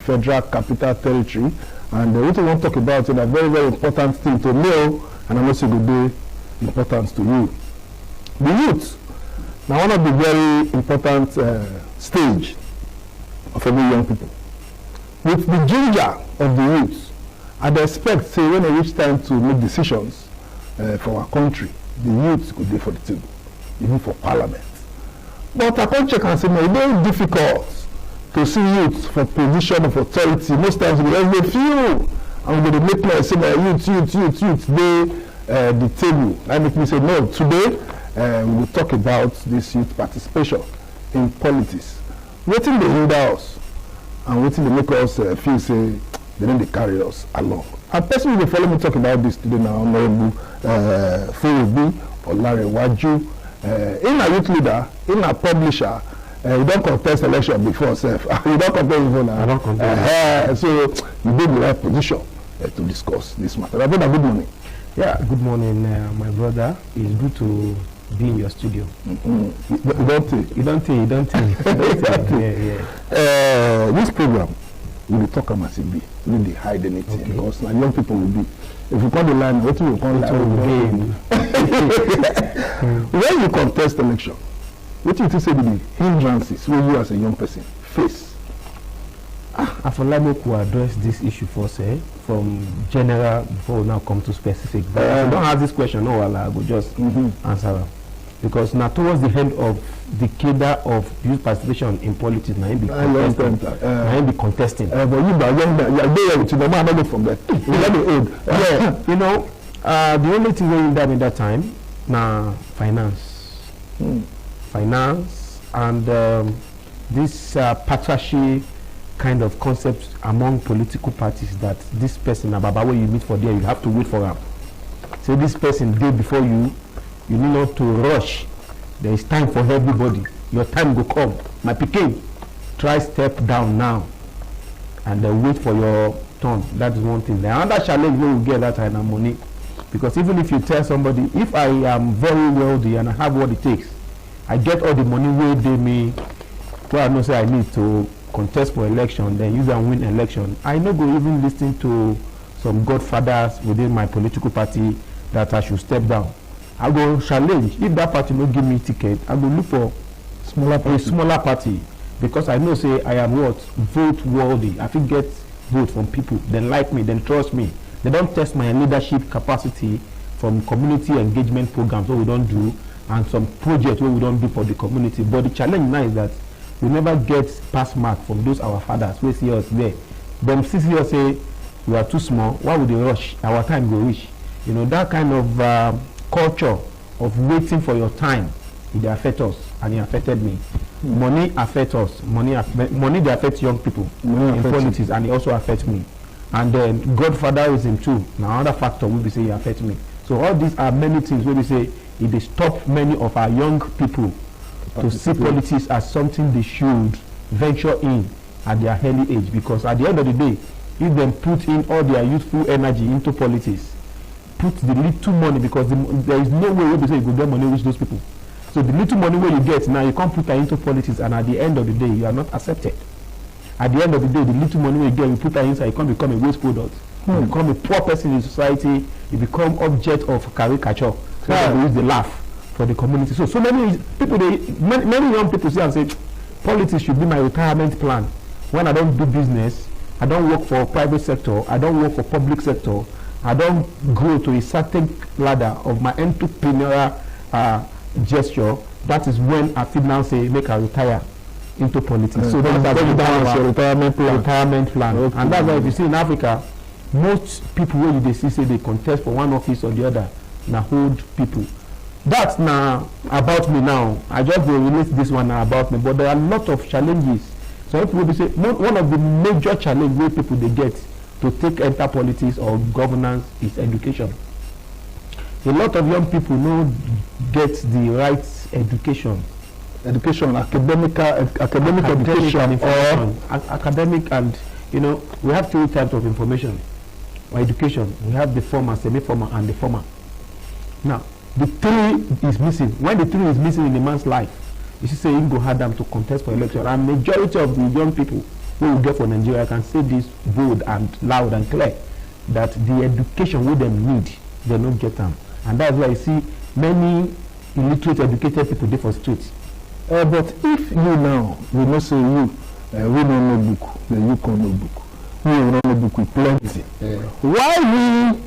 Federal Capital Territory. And what we want to talk about is a very, very important thing to know, and I'm also going to be important to you. The youth. Now, one of the very important stage of every young people. With the ginger of the youth, I'd expect, say, when it reach time to make decisions for our country, the youth could be for the table, even for parliament. But our country can say, no, it's very difficult to see youth for position of authority. Most times we have a few, and we're going to make noise say, youth, the table. That makes me say, no, today we will talk about this youth participation in politics. Waiting they hinder us, and waiting they make us feel, say, they don't carry us along. And personally, they follow me talk about this today now, Honorable FOWOBI, OLAREWAJU, in a youth leader, in a publisher. You don't contest election before self. You don't contest before now. I don't contest. So you be in the right position to discuss this matter. Brother, good morning. Yeah, good morning, my brother. It's good to be in your studio. You don't think. This program, we will talk about it. We will hide anything because now young people will be. If you call the line, what will you call the game? When you contest election, what do you say the hindrances when you as a young person face? I feel like we could address this issue first, from general before we now come to specific. But if you don't ask this question, no, I will just answer them. Because now towards the end of the cadre of youth participation in politics, now be contesting. But you are there to the man not from there. You know, the only thing we did in that time now finance. Finance and this patriarchy kind of concept among political parties that this person, Ababa, when you meet for there, you have to wait for him. So this person day before you need not to rush. There is time for everybody. Your time will come. My pikin, try step down now and wait for your turn. That is one thing. The other challenge we will get that kind of money. Because even if you tell somebody, if I am very wealthy and I have what it takes, I get all the money where they me, where I know say I need to contest for election, then use and win election. I no go even listen to some godfathers within my political party that I should step down. I go challenge. If that party no give me ticket, I go look for a smaller party because I know say I am what vote worthy. I think get vote from people. They like me, then trust me. They don't test my leadership capacity from community engagement programs what we don't do and some projects what we don't do for the community. But the challenge now is that we never get pass mark from those our fathers. We see us there. Them see us say we are too small. Why would they rush? Our time go reach. You know that kind of culture of waiting for your time. It affects us, and it affected me. Money affects us. Money they affect young people in politics, and it also affects me. And then godfatherism too. Now another factor will be say it affects me. So all these are many things where we say it stop many of our young people to see politics as something they should venture in at their early age, because at the end of the day, if they put in all their youthful energy into politics, put the little money, because there is no way we say you go get money with those people. So the little money where you get now, you can't put that into politics, and at the end of the day, you are not accepted. At the end of the day, the little money where you get, you put that inside, you can't become a waste product. You become a poor person in society. You become object of caricature. So they use the laugh for the community. So many people, many young people say and say, politics should be my retirement plan. When I don't do business, I don't work for private sector, I don't work for public sector, I don't grow to a certain ladder of my entrepreneurial gesture. That is when I feel now say make I retire into politics. So that's your retirement plan. Okay. And that's why if you see in Africa, most people where they see say they contest for one office or the other, now old people. That's now about me now. I just will release this one now about me, but there are a lot of challenges. So people will say one of the major challenges where people they get to enter politics or governance is education. A lot of young people don't get the right education. Academic education or academic, and we have three types of information or education. We have the formal, semi-formal, and the formal. Now, the three is missing. When the three is missing in a man's life, you should say you go hard them to contest for election. And majority of the young people we will get for Nigeria, I can say this bold and loud and clear, that the education we them need, they don't get them. And that's why I see many illiterate, educated people there for streets. But if you now, we not say you, we don't know book, then you can't know book. We don't know book with plenty. Why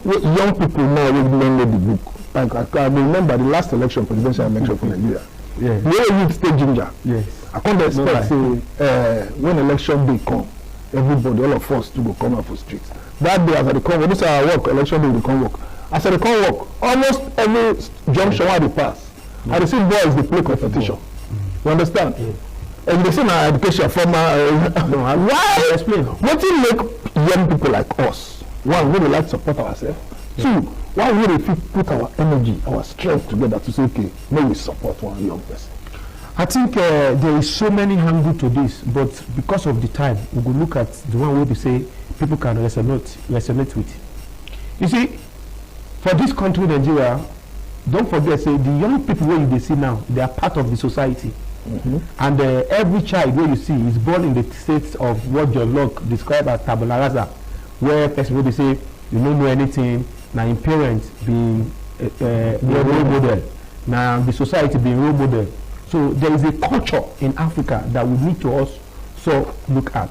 we young people now we don't know the book? Like I remember the last election, presidential election for Nigeria. Yes. Where you stay ginger. Yes. I can't expect when election day come, everybody, all of us to go come out for streets. That day as I come, when this I work, election day they come work. As I come work, almost every junction where they pass, I see boys they play competition. You understand? And they say my education from why explain? What do make young people like us? One, we like to support ourselves. Two, why would we put our energy, our strength together to say, okay, may we support one young person? I think there is so many angles to this, but because of the time, we will look at the one where we say people can resonate with. You see, for this country, Nigeria, don't forget, say the young people where you see now, they are part of the society. And every child where you see is born in the state of what your Locke described as tabula rasa, where person will say you don't know anything, now in parents being a role model, now the society being role model. So there is a culture in Africa that we need to also look at.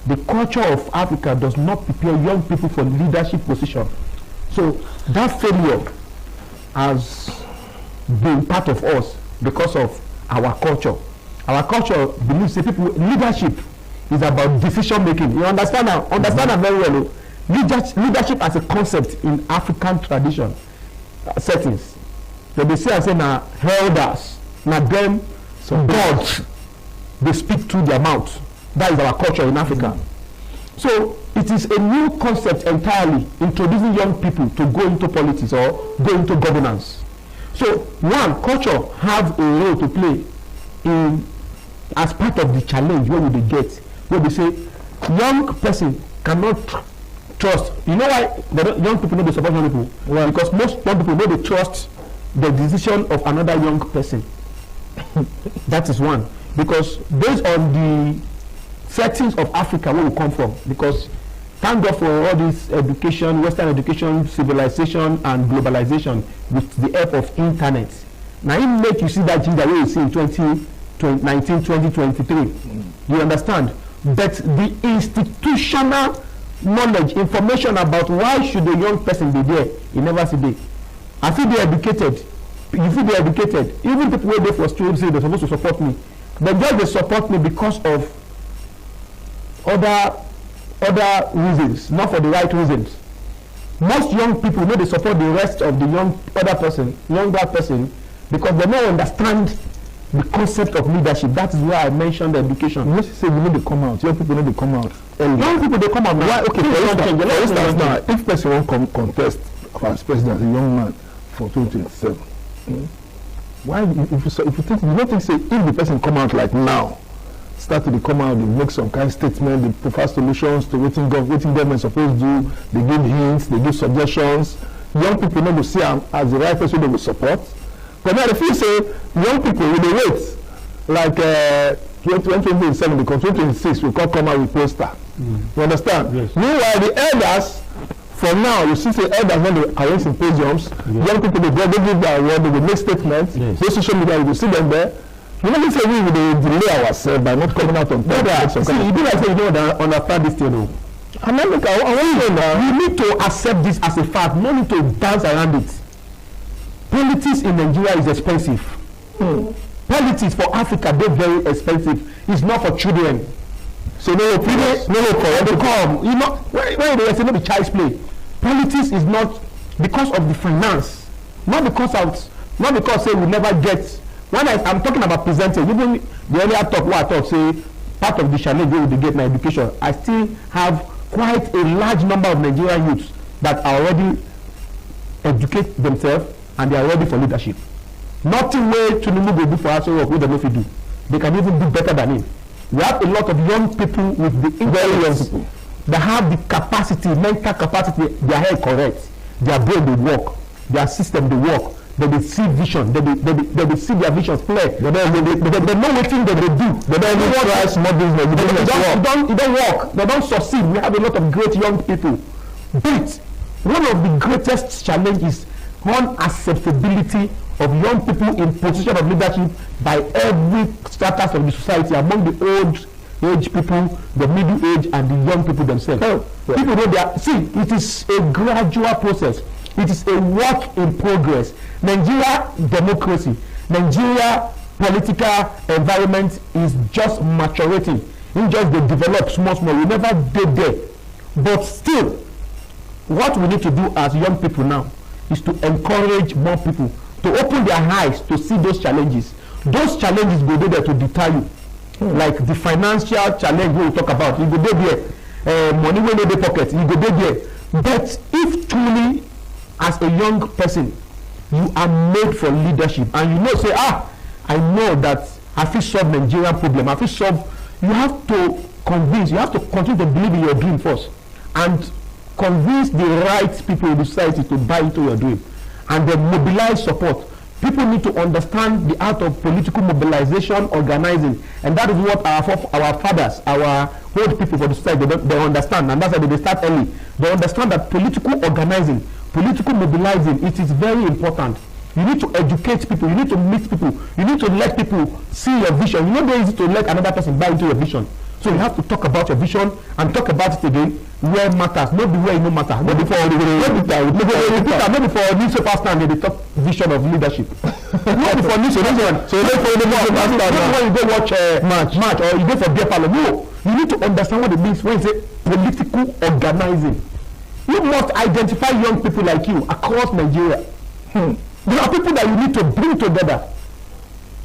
The culture of Africa does not prepare young people for leadership position. So that failure has been part of us because of our culture. Our culture believes that people leadership is about decision making. You understand now? Understand that very well. Leadership as a concept in African tradition settings. They say and say now elders. Now them, gods, they speak through their mouth. That is our culture in Africa. So it is a new concept entirely, introducing young people to go into politics or go into governance. So one, culture have a role to play in as part of the challenge where they get, where they say young person cannot trust. You know why young people know they support young people? Well, because most young people know they trust the decision of another young person. That is one. Because based on the settings of Africa where we come from, because thank God for all this education, Western education, civilization and globalization with the help of internet. Now it make you see that ginger where you see in 2019, 2023. You understand? But the institutional knowledge, information about why should a young person be there, you never see there. I feel they educated. You feel they educated. Even people who are there for students say they're supposed to support me. But just they support me because of other reasons, not for the right reasons. Most young people know they support the rest of the younger person, because they don't understand the concept of leadership. That is why I mentioned education. You say we need to come out. Young people need to come out. Young people they come out now. Why? Okay, for instance, now, if person won't contest as president as a young man for 2027, why? If you think you don't think say if the person come out like now, start to come out, they make some kind of statement, they provide solutions to what government supposed to do, they give hints, they give suggestions. Young people know to see as the right person they will support. But now if you say young people will wait like 2027 because 2026 we can't come out with poster. You understand? Yes. Meanwhile the elders for now you see the elders when they arrange symposiums, young people they give their word, they will make statements, those social media you will see them there. You know, say we will delay ourselves by not coming out on time. See, you do like say you don't understand this thing. No. I want to say now, you need to accept this as a fact, no need to dance around it. Politics in Nigeria is expensive. Politics for Africa, they're very expensive. It's not for children. So no for they come. You know, when they say no be child's play. Politics is not because of the finance, not because say we never get. When I'm talking about presenting, even the earlier talk what I talk say part of the challenge where we get my education, I still have quite a large number of Nigerian youths that are already educate themselves and they are ready for leadership. Nothing way Tinubu will do for us work we don't know if we do. They can even do better than him. We have a lot of young people with the very young people that have the capacity, mental capacity, their head correct, their brain they work, their system they work. they see vision, they see their visions clear. They know what thing they do. They don't try small business. It don't work. They don't succeed. We have a lot of great young people. But one of the greatest challenges is unacceptability of young people in position of leadership by every strata of the society, among the old age people, the middle age, and the young people themselves. People know they are, see, it is a gradual process. It is a work in progress. Nigeria democracy, Nigeria political environment is just maturating. It just they develop small. We never did there. But still, what we need to do as young people now is to encourage more people to open their eyes to see those challenges. Those challenges go there to deter you. Like the financial challenge we will talk about, you go there. Money will in the pocket, you go there. But if truly, as a young person, you are made for leadership, and you know, say, I know that I feel solve Nigerian problem. I feel solve. You have to convince. You have to continue to believe in your dream first, and convince the right people in the society to buy into your dream, and then mobilize support. People need to understand the art of political mobilization, organizing, and that is what our fathers, our old people for the society, they understand, and that's why they start early. They understand that political organizing, political mobilizing, it is very important. You need to educate people, you need to meet people, you need to let people see your vision. You know, very easy to let another person buy into your vision. So you have to talk about your vision and talk about it again where matters, not the way it no matter. Not before newspaper stand they talk vision of leadership. Not before newspaper. So not when you go watch match or you go for beer parlor. No, you need to understand what it means when you say political organizing. You must identify young people like you across Nigeria. There are people that you need to bring together.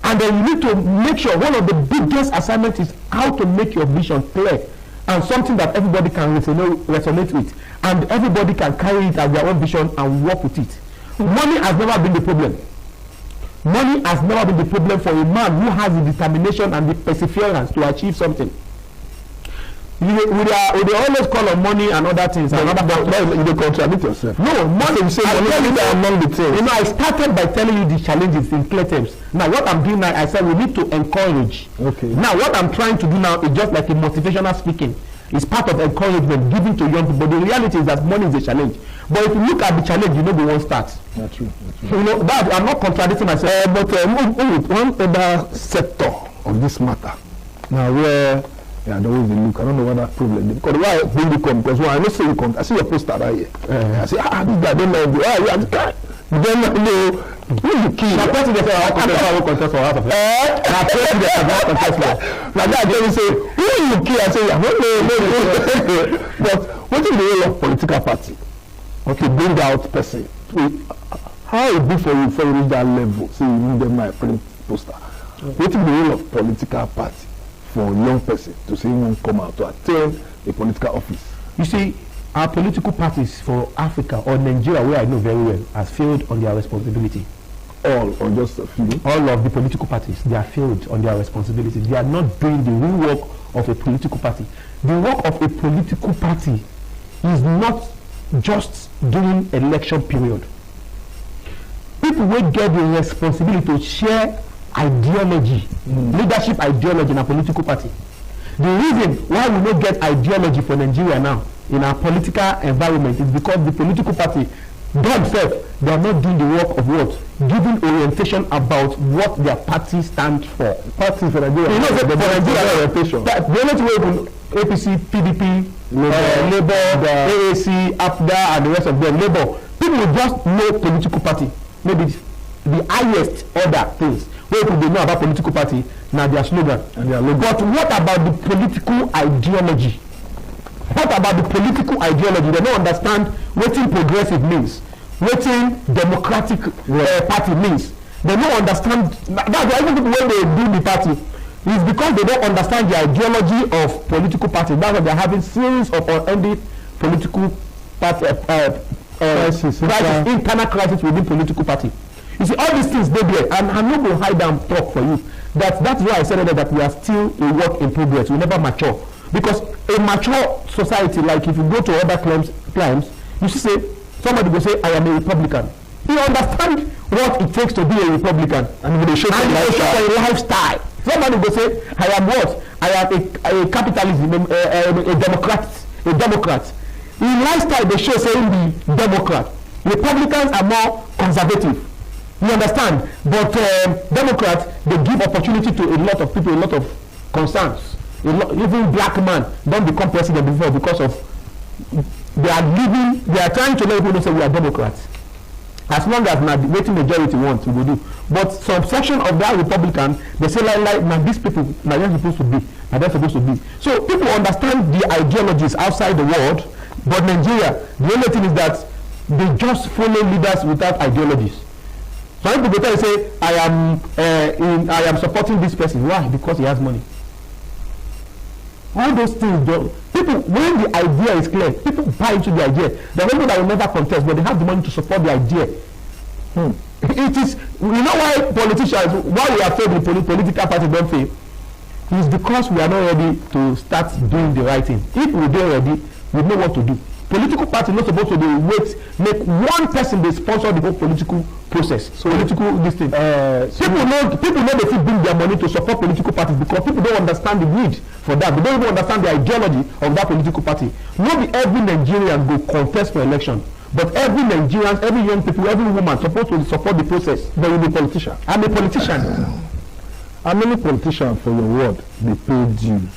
And then you need to make sure one of the biggest assignments is how to make your vision clear and something that everybody can resonate with, and everybody can carry it as their own vision and work with it. Money has never been the problem. Money has never been the problem for a man who has the determination and the perseverance to achieve something. We always call on money and other things. You contradict yourself. No, money. Among the things. You know, I started by telling you the challenges in clear terms. Now, what I'm doing now, I said we need to encourage. Okay. Now, what I'm trying to do now is just like a motivational speaking. It's part of encouragement given to young people. The reality is that money is a challenge. But if you look at the challenge, you know they won't start. That's true. So, you know, that I'm not contradicting myself. But one other sector of this matter. Now, where the way they look, I don't know what that problem is. Because why when you come, because I know say you come, I see your poster right here. I say, this guy don't know you. You are the guy. You don't know who you kill. Now, president say, I will contest for half of it. Now, president say, I will contest for. Now, that they say, who you kill? I say, I don't know. But what is the role of political party? Okay, bring out person. How it be for you before you reach that level? See, you need them my print poster. What is the role of political party for a young person to say you come out to attain a political office? You see, our political parties for Africa or Nigeria, where I know very well, has failed on their responsibility. All or just a few? All of the political parties, they are failed on their responsibility. They are not doing the real work of a political party. The work of a political party is not just during election period. People will get the responsibility to share ideology, leadership ideology in a political party. The reason why we don't get ideology for Nigeria now in our political environment is because the political party themselves, they are not doing the work of what? Giving orientation about what their party stands for. Party for Nigeria. You know, for Nigeria orientation. The only way APC, PDP, Labour, AAC, APDA, and the rest of them, Labour, people will just know political party. Maybe the highest order things. What do they know about political party? Now their slogan and their logo. But what about the political ideology? What about the political ideology? They don't understand what progressive means, what democratic party means. They don't understand. That's why even when they do the party, it's because they don't understand the ideology of political party. That's why they're having series of unending political party crisis, internal crisis within political party. You see, all these things they there, and I'm not going to hide and talk for you. That's why I said that we are still a work in progress. We never mature. Because a mature society, like if you go to other climes, you see, say, somebody will say, I am a Republican. He understands what it takes to be a Republican. And they show a lifestyle. Somebody will say, I am what? I am a capitalism, a Democrat. In lifestyle, they show saying the Democrat. Republicans are more conservative. You understand? But Democrats, they give opportunity to a lot of people, a lot of concerns. Even black man don't become president before because of they are trying to let people know say we are Democrats. As long as the waiting majority wants, we will do. But some section of that Republican, they say like now these people, now they're supposed to be, now they're supposed to be. So people understand the ideologies outside the world, but Nigeria, the only thing is that they just follow leaders without ideologies. Some people tell you say, I am supporting this person. Why? Because he has money. All those things, people, when the idea is clear, people buy into the idea. There are people that will never contest, but they have the money to support the idea. It is, you know why politicians, why we are afraid the political party don't fail? It is because we are not ready to start doing the right thing. If we are ready, we know what to do. Political party not supposed to be make one person they sponsor the whole political process. So political this thing. People know they fit bring their money to support political parties because people don't understand the need for that. They don't even understand the ideology of that political party. Not every Nigerian go contest for election, but every Nigerian, every young people, every woman supposed to support the process. They will be politician. I'm a politician. How many politicians for your word they pay dues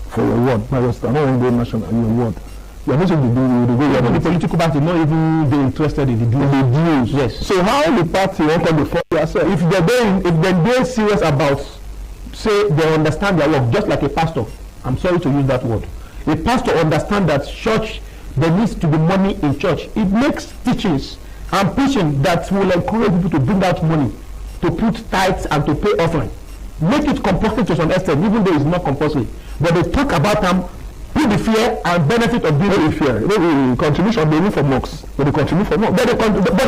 for your word? I don't want to go national your word. You are not going to do the political party not even be interested in the dues. Yes. So how the party won't come before yourself? If they're serious about, say they understand their work, just like a pastor. I'm sorry to use that word. A pastor understand that church there needs to be money in church. It makes teachings and preaching that will encourage people to bring out money, to put tithes and to pay offering. Make it compulsory to some extent, even though it's not compulsory. But they talk about them. Put the fear and benefit of being the fear. The contribution they need for mocks. But they contribute for mocks. But the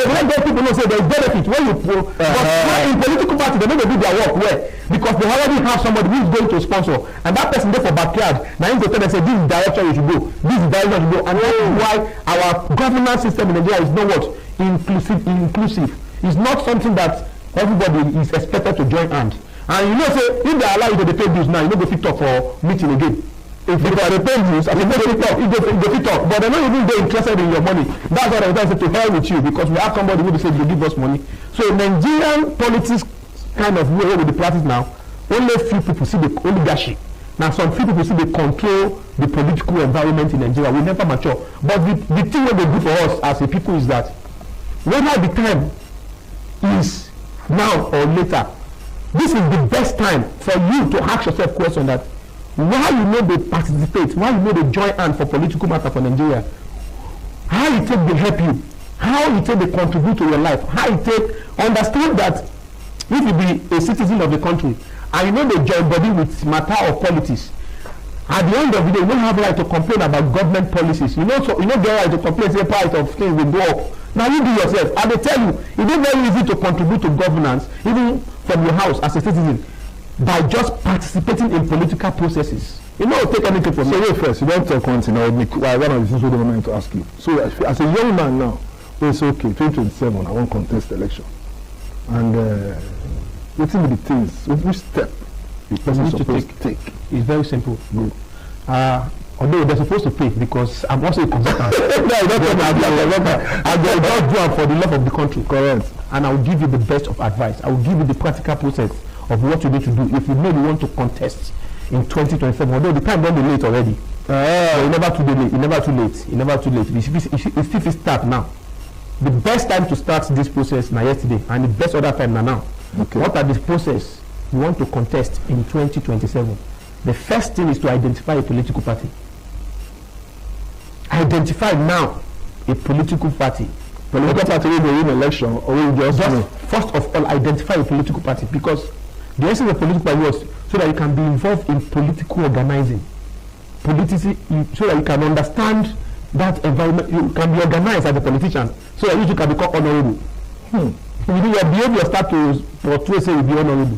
let people know say there's benefit when you but in political party they don't do their work well because they already have somebody who is going to sponsor and that person there for backyard. Now him go tell them say this is the direction you should go, this is the direction you should go, and that is why our governance system in Nigeria is not what inclusive. It's not something that everybody is expected to join hand. And you know say if they allow you to pay bills now, you don't go fit talk for meeting again. If they are paying you, I mean, they fit talk, but they're not even very interested in your money. That's what I was to hell with you because we have somebody who says you give us money. So Nigerian politics kind of way with the practice now, only few people see the oligarchy. Now some few people see they control the political environment in Nigeria. We never mature. But the thing that they do for us as a people is that whether the time is now or later, this is the best time for you to ask yourself question that why you know they participate, why you know they join hand for political matter for Nigeria, how you take they help you, how you take they contribute to your life, how you take understand that if you be a citizen of the country and you know they join body with matter of politics, at the end of the day you don't have right to complain about government policies. You know get right to complain say part of things will go up. Now you do yourself. And they tell you it is very easy to contribute to governance even from your house as a citizen by just participating in political processes. You know, take anything from me. So wait first, you don't talk one thing. One of the things we want to ask you. So as a young man now, it's okay, 2027, I want contest election. And what are the things, which step the person is supposed to take? It's very simple. Good. Although they're supposed to pay because I'm also a consultant. I don't do it for the love of the country. Correct. And I will give you the best of advice. I will give you the practical process of what you need to do if you know you want to contest in 2027. Although the time don't be late already. It's never too late. It's never too late. It's never too late. It's still start now. The best time to start this process now yesterday, and the best other time now. Okay. What are the process you want to contest in 2027? The first thing is to identify a political party. Identify now a political party. Political party will win election or will just first of all identify a political party because the essence of political party was so that you can be involved in political organizing. So that you can understand that environment, you can be organized as a politician so that you can become honorable. Your behavior start to portray say you be honorable.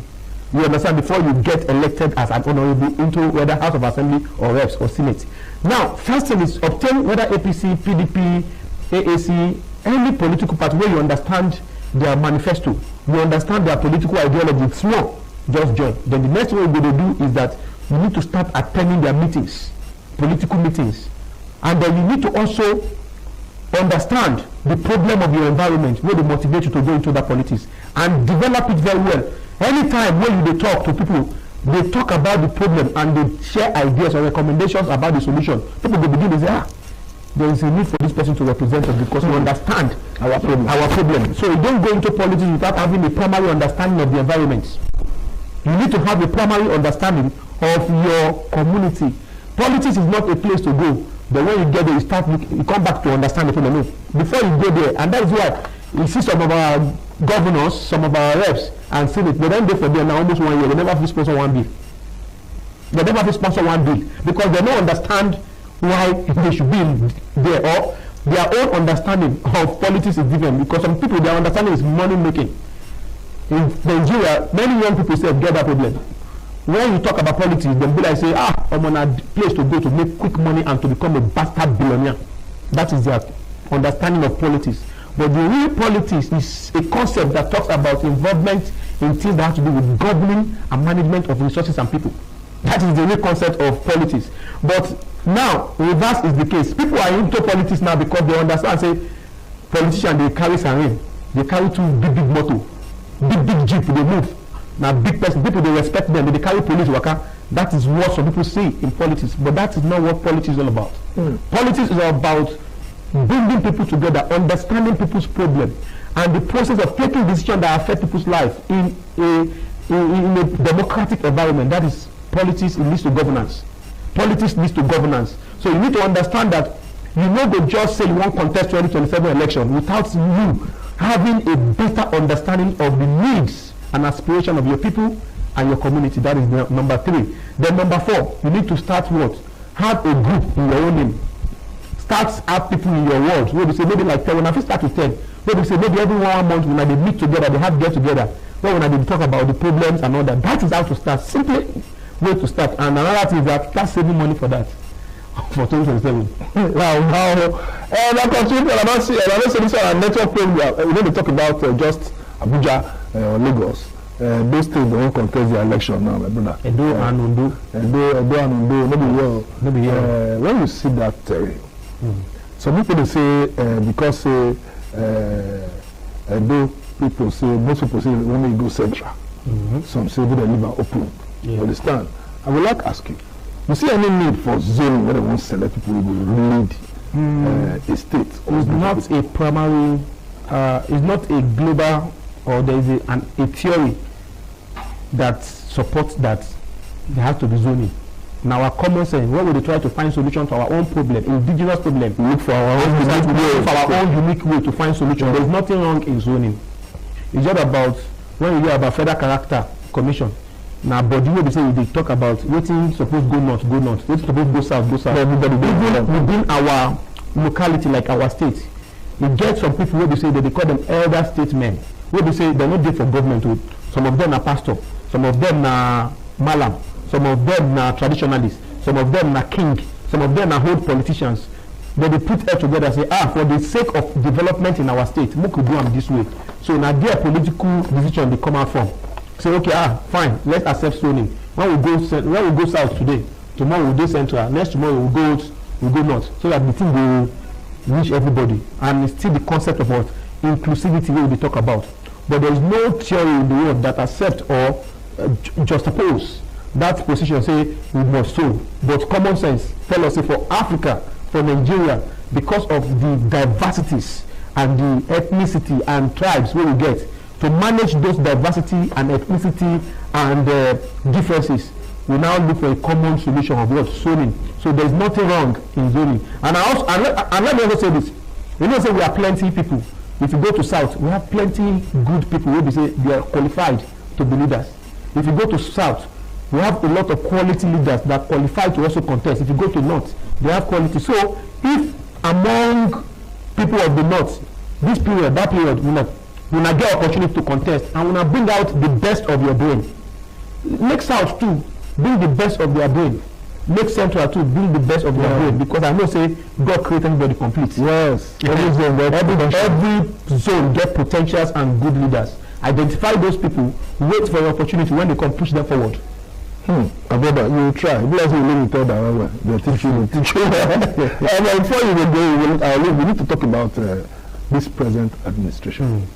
You understand before you get elected as an honorable into whether House of Assembly or Reps or Senate. Now, first thing is obtain whether APC, PDP, AAC, any political party where you understand their manifesto, you understand their political ideology, it's small, just join. Then the next thing we're going to do is that you need to start attending their meetings, political meetings, and then you need to also understand the problem of your environment, where they motivate you to go into that politics, and develop it very well. Anytime when they talk to people, they talk about the problem and they share ideas or recommendations about the solution. People will begin to say, there is a need for this person to represent us because we understand our problem. So you don't go into politics without having a primary understanding of the environment. You need to have a primary understanding of your community. Politics is not a place to go. But when you get there, you come back to understand the problem. Before you go there, and that's why you see some of our governors, some of our reps, and senate, they don't go for them now almost 1 year. They never have to sponsor one bill. They never have to sponsor one bill because they don't understand why they should be there, or their own understanding of politics is different. Because some people, their understanding is money making. In Nigeria, many young people say get that problem. When you talk about politics, then be like say, I'm on a place to go to make quick money and to become a bastard billionaire. That is their understanding of politics. But the real politics is a concept that talks about involvement in things that have to do with governing and management of resources and people. That is the real concept of politics. But now, reverse is the case. People are into politics now because they understand, say, politicians, they carry siren. They carry two big motor, big jeep, they move. Now, big person, people, they respect them, they carry police worker. That is what some people see in politics. But that is not what politics is all about. Politics is about bringing people together, understanding people's problem, and the process of taking decisions that affect people's life in a democratic environment. That is politics. It leads to governance. Politics leads to governance. So you need to understand that you know they just say you want contest 2027 election without you having a better understanding of the needs and aspiration of your people and your community. That is number 3. Then number 4, you need to start what? Have a group in your own name. Start have people in your world. Where we say maybe like 10, when I first start with 10, where we say maybe every 1 month when they meet together, they have get together. When they talk about the problems and all that. That is how to start. Simply way to start. And another thing is that start saving money for that. For 2027. Wow. And I continue. I don't say this on a network program. We don't talk about just Abuja or Lagos. Those things don't contest the election now, my brother. Edo and Ondo. Edo and Ondo. Maybe when you see that, some people they say because Edo people say, most people say when they go central. Some say they leave are open. You understand? I would like to ask you see any need for zoning where they want to select people who will lead a state? It's not a primary, it's not a global, or there is a theory that supports that there has to be zoning. In our common sense, when we try to find solution to our own problem, indigenous problem, we look for our own unique way to find solution. There is nothing wrong in zoning. It's just about when you hear about federal character commission. Now, but you know they talk about waiting supposed go north, waiting supposed go south. Everybody within our locality, like our state, you get some people where they say that they call them elder statesmen. Where they say they're not there for government. Some of them are pastor, some of them are malam, some of them are traditionalists, some of them are king, some of them are old politicians. Then they put it together and say, for the sake of development in our state, we could do them this way. So now their political decision they come out from. Say, okay, fine, let's accept zoning. When we go south today, tomorrow we'll go central, next tomorrow we'll go north, so that the thing will reach everybody. And it's still the concept of what inclusivity we will talk about. But there is no theory in the world that accept or juxtapose that position, say we must so. But common sense tell us, say for Africa, for Nigeria, because of the diversities and the ethnicity and tribes we will get, to manage those diversity and ethnicity and differences, we now look for a common solution of what? Zoning. So there is nothing wrong in zoning. And let me also say this. We know say we are plenty people. If you go to south, we have plenty good people who say they are qualified to be leaders. If you go to south, we have a lot of quality leaders that qualify to also contest. If you go to north, they have quality. So if among people of the north, this period, that period, we not get opportunity to contest, and we not bring out the best of your brain. Next south too, bring the best of their brain. make Central to bring the best of their brain, because I know say God created everybody complete. Yes. Every zone get potentials and good leaders. Identify those people, wait for your opportunity. When they come, push them forward. Brother, you try. Because you live tell that they teach you. And before you go, we need to talk about this present administration.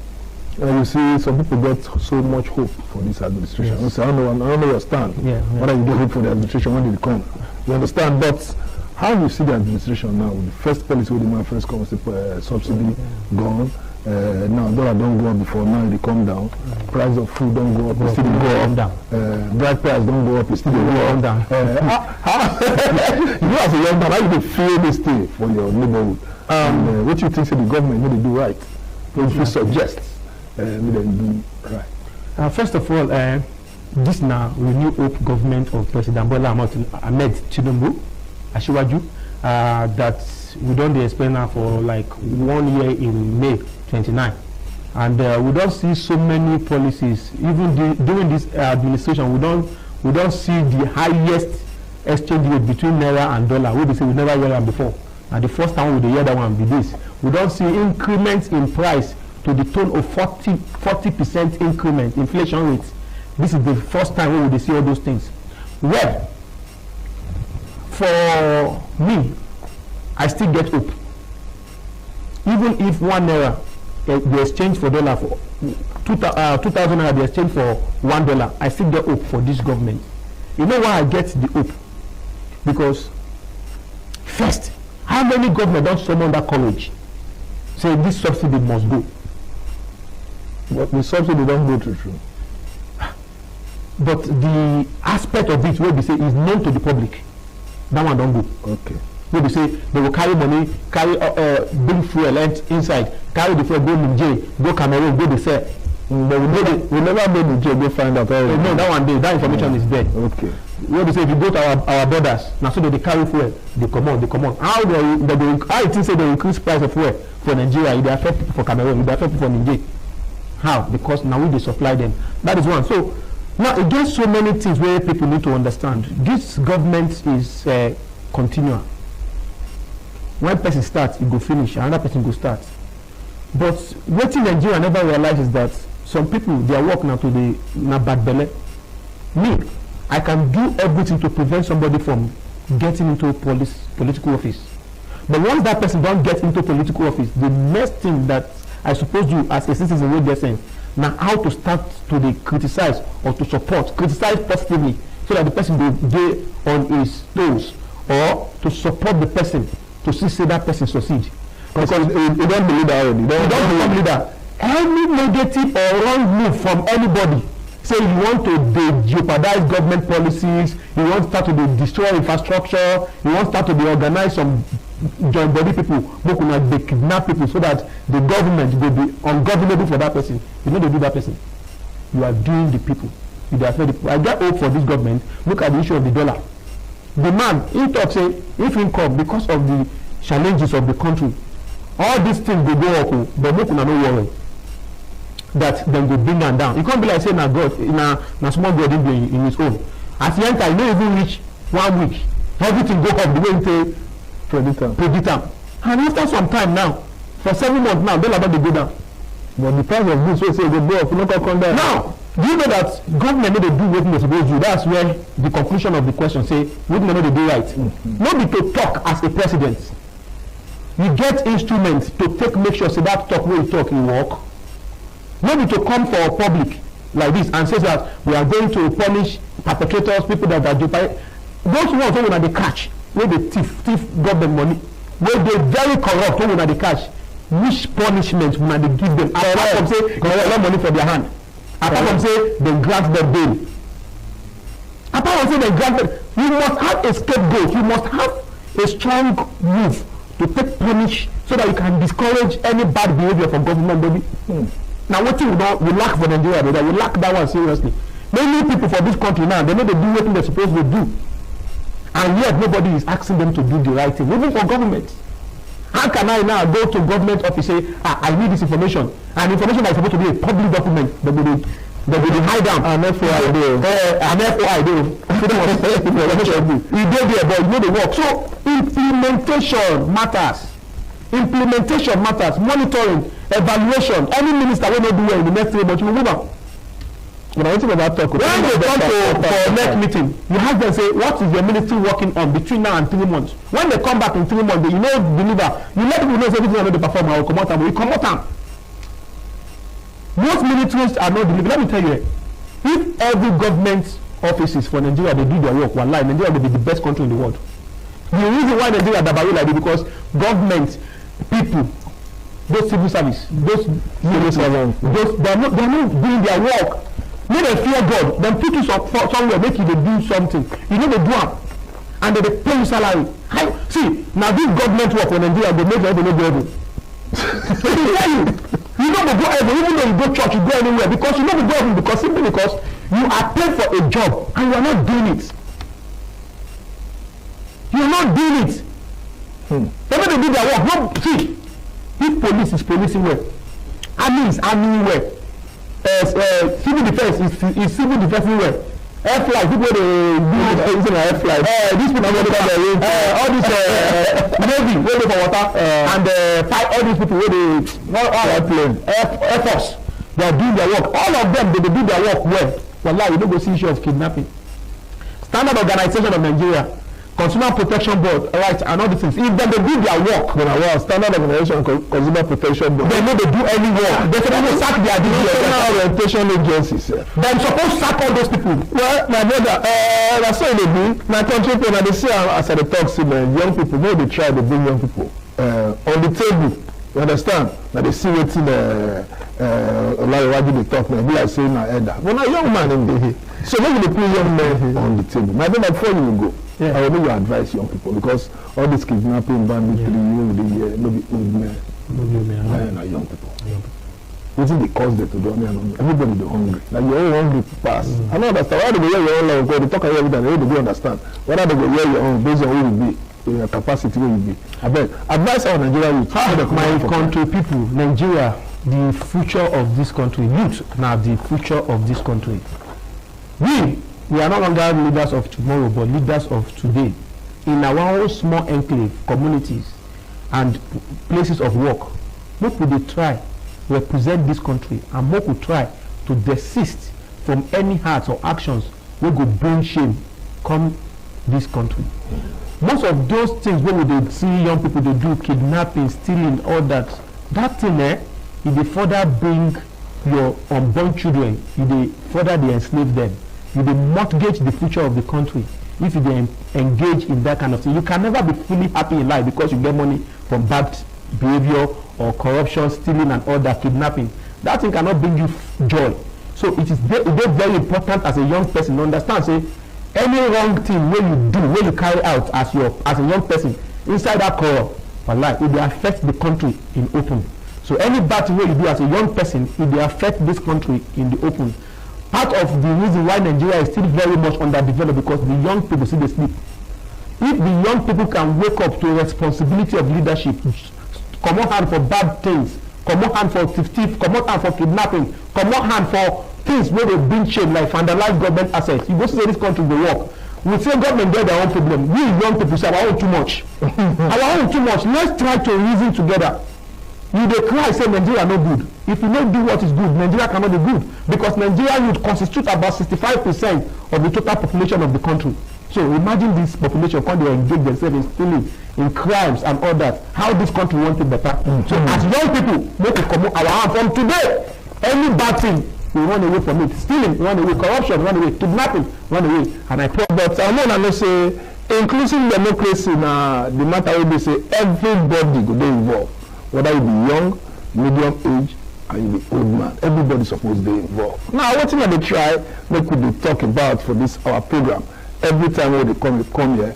You see, some people get so much hope for this administration. Yes. I don't know your stand. Whether you get hope for the administration when they come. You understand? But how you see the administration now? The first policy with the man first comes the subsidy gone. Now dollar don't go up before, now they come down. Price of food don't go up, it still go up down. Bride price don't go up, it still go up down. You as a young man, how you feel this thing for your neighborhood? What you think the government need to do right? What you suggest need to do right? First of all, this now Renew Hope government of President Bola Ahmed Tinubu, ASPIRANT, that we don't explain now for like 1 year in May 29, and we don't see so many policies. Even during this administration, we don't see the highest exchange rate between naira and dollar. We say we never heard that before. And the first time we hear that one be this. We don't see increments in price to the tune of 40% increment inflation rates. This is the first time we will see all those things. Well, for me, I still get hope. Even if 1 naira the exchange for dollar for 2,000 naira the exchange for $1, I still get hope for this government. You know why I get the hope? Because first, how many government don't summon that courage? Say this subsidy must go. But the subsidy don't go through. But the aspect of it where they say is known to the public, that one don't go. Okay. Where they say they will carry money, carry bring fuel inside, carry the fuel, go Niger, go Cameroon, go the sell. But we never made Niger go find out. No, that one day, that information is there. Okay. Where they say if you go to our borders, now so they carry fuel, they come on. How you think say they increase price of fuel for Nigeria? They affect people for Cameroon, they affect people for Niger. How? Because now we they supply them. That is one. So now against so many things where people need to understand, this government is continual. One person starts, it go finish, another person go start. But what in Nigeria never realize is that some people, their work now to the bad belly. Me, I can do everything to prevent somebody from getting into political office. But once that person don't get into political office, the next thing that I suppose you as a citizen will get saying, now how to start to criticize or to support, criticize positively so that the person will get on his toes, or to support the person to see that person succeed. Because you don't believe that already. You don't believe that. Any negative or wrong move from anybody, say you want to jeopardize government policies, you want to start to destroy infrastructure, you want to start to organize some joint body people, they kidnap people so that the government will be ungovernable for that person. You know they do that person. You are doing the people. You are the people. I get hope for this government. Look at the issue of the dollar. The man, he talks say, if he come because of the challenges of the country, all these things will go up, but make una no worry that them go bring them down. You can't be like say na God, na small God in his own. As he enter, you don't even reach 1 week. Everything go up the way into predict am. And after some time now, for 7 months now, dollar don dey go down. But the price of goods wey say go up, no come down. Now, do you know that government no dey do wetin dey suppose do? That's where the conclusion of the question say wetin no dey do right. No be to talk as a president. You get instruments to make sure say that talk wey you talk e work. No be to come for public like this and say that we are going to punish perpetrators, people that are jeopardizing. Those ones wey una dey catch, wey dey thief government money, wey dey very corrupt, wey una dey catch, which punishment una dey give them apart from say they collect money for their hand, apart from say they grant them bail, apart from say they grant them, you must have a scapegoat, you must have a strong move to take punish so that you can discourage any bad behavior from government body. Now wetin we lack for Nigeria, we lack that one seriously. Many people for this country now, they know they do wetin they supposed to do, and yet nobody is asking them to do the right thing, even for government. How can I now go to government office say I need this information, and information that is supposed to be a public document, but they They will hide down. And FOI do. And FOI do. You go there, but you know the work. So implementation matters. Implementation matters. Monitoring, evaluation. Any minister will not do well in the next 3 months. You will move on. When they come for next meeting, you have them say, what is your ministry working on between now and 3 months? When they come back in 3 months, you know, deliver. You let people know everything are not perform. I will come out and we come out. Most ministries are not delivering. Let me tell you, if every government offices for Nigeria they do their work, wallahi, Nigeria will be the best country in the world. The reason why Nigeria dabaru like this because government people, those civil service, those they are not doing their work. Make them fear God. Then put you somewhere, make you do something. You know they do it, and they pay you salary. See, now this government work for Nigeria, they make everybody go heaven. They tell you, you know they go heaven, even though you go church, you go anywhere, because you know they go heaven because simply because you are paid for a job and you are not doing it. You are not doing it. They may do their work. No, see, if police is policing well, army is army well. Civil defense is civil defense well. Air flight, people they do using air flight. These people all these navy where they for water and fight all these people where they airplane air force. They are doing their work. All of them they do their work well. Wallahi, you don't go see issue of kidnapping. Standard Organization of Nigeria, Consumer Protection Board, right, and all these things. If they do their work, Standard Organization, Consumer Protection Board, they know they do any work. They can sack their orientation agencies. They're supposed to sack all those people. Well, my brother, that's all they do. My country people, they see as I talk to young people, maybe they try to bring young people on the table. You understand? Now they see what's in OLAREWAJU they talk now. Be like saying my elder. But now young man in the here. So maybe they put young men on the table. My brother, before you will go. Yeah. I will need your advice, young people, because all this kidnapping, banditry, no be old men, no young people. What is the cause they to do? Everybody is hungry. Like you're all hungry pass. I don't understand. Why do they hear your own language? They talk about everything. They don't understand. Whether they go hear your own based on who you be, your capacity where you be. I bet advice our Nigeria youth. My country people, Nigeria, the future of this country, youth now the future of this country. We are no longer leaders of tomorrow, but leaders of today. In our own small enclave, communities, and places of work, what would they try to represent this country, and what would try to desist from any acts or actions wey go bring shame come this country. Most of those things wey we dey see young people dey do, kidnapping, stealing, all that thing e dey further bring your unborn children, you dey further dey enslave them. You dey mortgage the future of the country if you dey engage in that kind of thing. You can never be fully happy in life because you get money from bad behavior or corruption, stealing and all that, kidnapping. That thing cannot bring you joy. So it is very important as a young person to understand, say, any wrong thing wey you do, wey you carry out as a young person inside that corrupt, wallahi, it dey affect the country in open. So any bad thing wey you do as a young person, it dey affect this country in the open. Part of the reason why Nigeria is still very much underdeveloped because the young people still dey sleep. If the young people can wake up to responsibility of leadership, comot hand for bad things, comot hand for thief, comot hand for kidnapping, comot hand for things wey dey bring shame like vandalize government assets, you go see this country go work. We say government get their own problem. We young people say our own too much. Our own too much. Let's try to reason together. You dey cry say Nigeria no good. If you no do what is good, Nigeria cannot be good because Nigeria would constitute about 65% of the total population of the country. So imagine this population come dey engage themselves in stealing, in crimes and all that. How this country want it better? So as young people, make it come our hand from today. Any bad thing, we run away from it. Stealing, run away. Corruption, run away. Kidnapping, run away. And I pray. But I want to say, inclusive democracy na the matter wey be say everybody go dey involved. Whether you be young, medium age, and you be old man, everybody supposed to be involved. Now, what thing I dey try make we dey talk about for this our program every time when they come here.